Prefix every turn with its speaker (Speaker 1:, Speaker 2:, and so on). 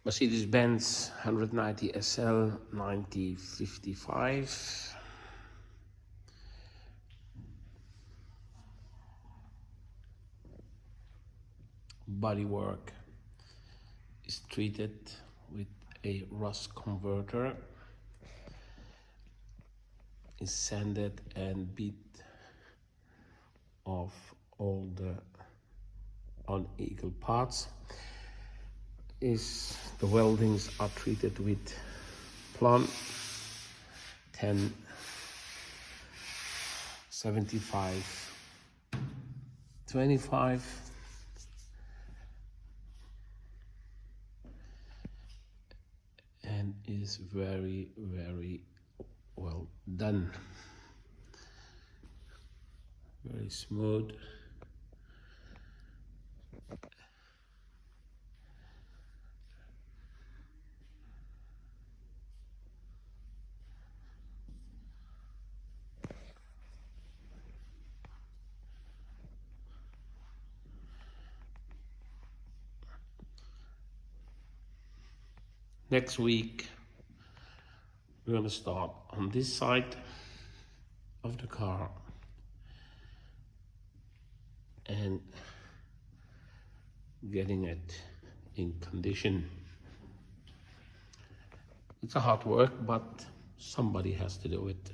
Speaker 1: Mercedes-Benz 190 SL 9055. Bodywork is treated with a rust converter, is sanded and beat off all the unequal parts. The weldings are treated with Plon 1075/25, and is very, very well done. Very smooth. Next week, we're going to start on this side of the car and getting it in condition. It's a hard work, but somebody has to do it.